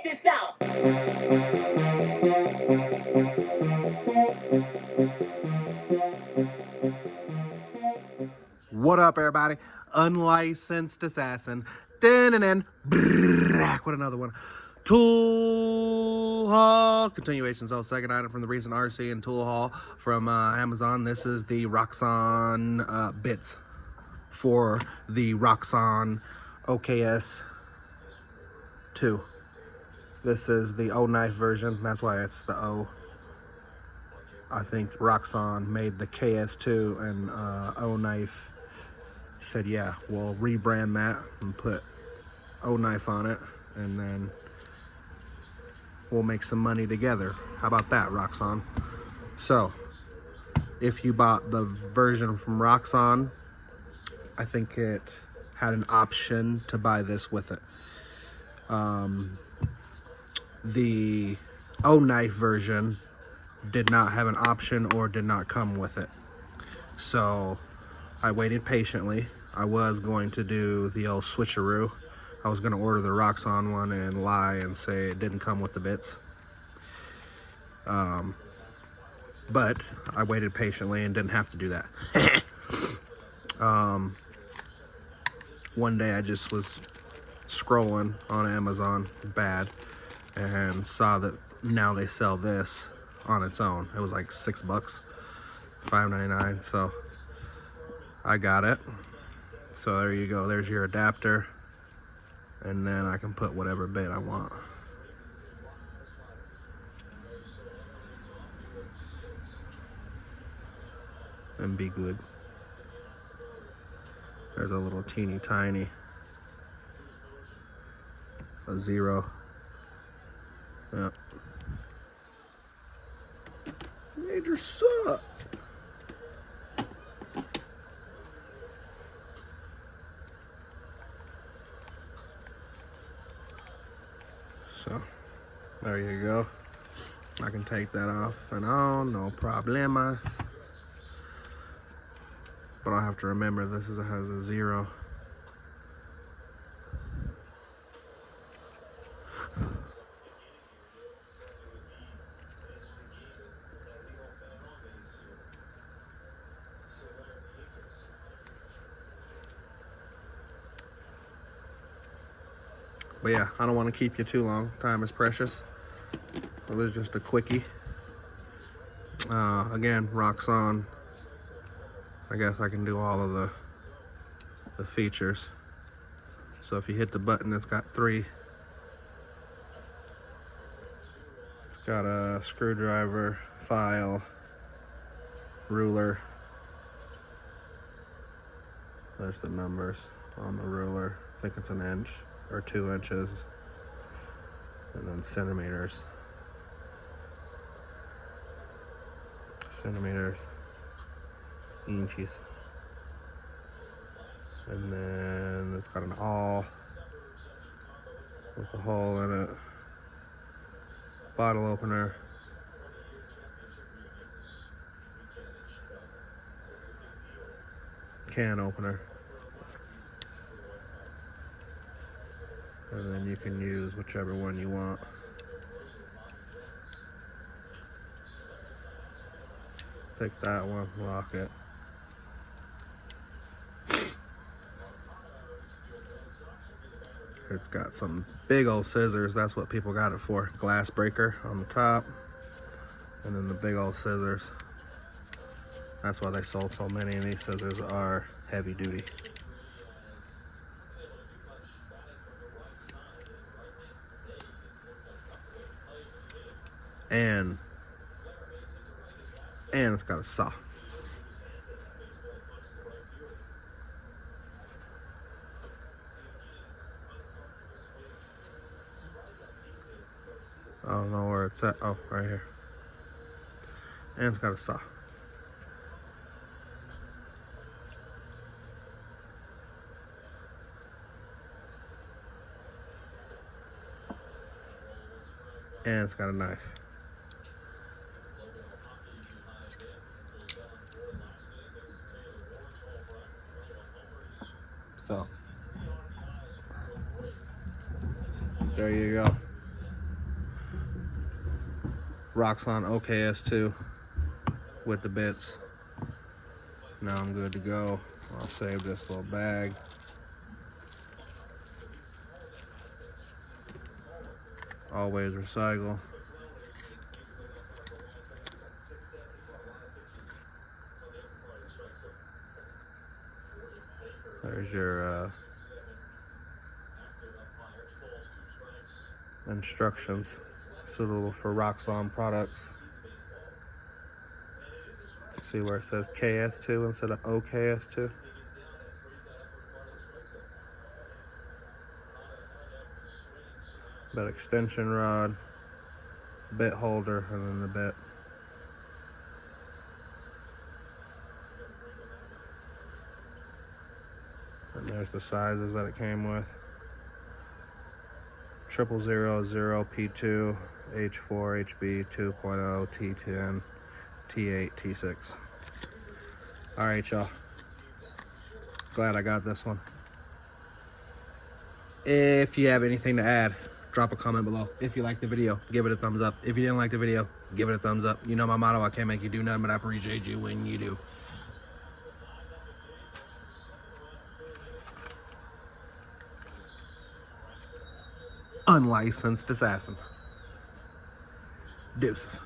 this out. What up, everybody? Unlicensed assassin. Dun-dun-dun. Back with another one. Tool haul continuation. So, second item from the recent RC and tool haul from Amazon. This is the Roxon bits for the Roxon OKS2. This is the Oknife version. That's why it's the O. I think Roxon made the KS2 and Oknife said, yeah, we'll rebrand that and put Oknife on it, and then we'll make some money together. How about that, Roxon? So, if you bought the version from Roxon, I think it had an option to buy this with it. The Oknife version did not have an option or did not come with it. So I waited patiently. I was going to do the old switcheroo. I was going to order the Roxon one and lie and say it didn't come with the bits. But I waited patiently and didn't have to do that. One day I just was scrolling on Amazon, bad, and saw that now they sell this on its own. It was like $6, $5.99. So I got it. So there you go. There's your adapter. And then I can put whatever bit I want. And be good. There's a little teeny tiny. A 0. Yep. Major suck. So, there you go. I can take that off and on, no problemas. But I'll have to remember this has a 0. But yeah, I don't want to keep you too long. Time is precious. It was just a quickie. Again, Roxon. I guess I can do all of the features. So if you hit the button, it's got 3. It's got a screwdriver, file, ruler. There's the numbers on the ruler. I think it's 1 inch or 2 inches. And then centimeters. Inches. And then it's got an awl with a hole in it. Bottle opener. Can opener. And then you can use whichever one you want. Pick that one, lock it. It's got some big old scissors. That's what people got it for. Glass breaker on the top. And then the big old scissors. That's why they sold so many, and these scissors are heavy duty. And it's got a saw. I don't know where it's at. Oh, right here. And it's got a saw. And it's got a knife. So, there you go. Roxon OKS2 with the bits. Now I'm good to go. I'll save this little bag. Always recycle. There's your instructions suitable for Roxon products. See where it says KS2 instead of OKS2? That extension rod, bit holder, and then the bit. And there's the sizes that it came with. 0000 P2, H4, HB 2.0, T10, T8, T6. Alright, y'all. Glad I got this one. If you have anything to add, drop a comment below. If you liked the video, give it a thumbs up. If you didn't like the video, give it a thumbs up. You know my motto, I can't make you do nothing, but I appreciate you when you do. Unlicensed assassin. Deuces.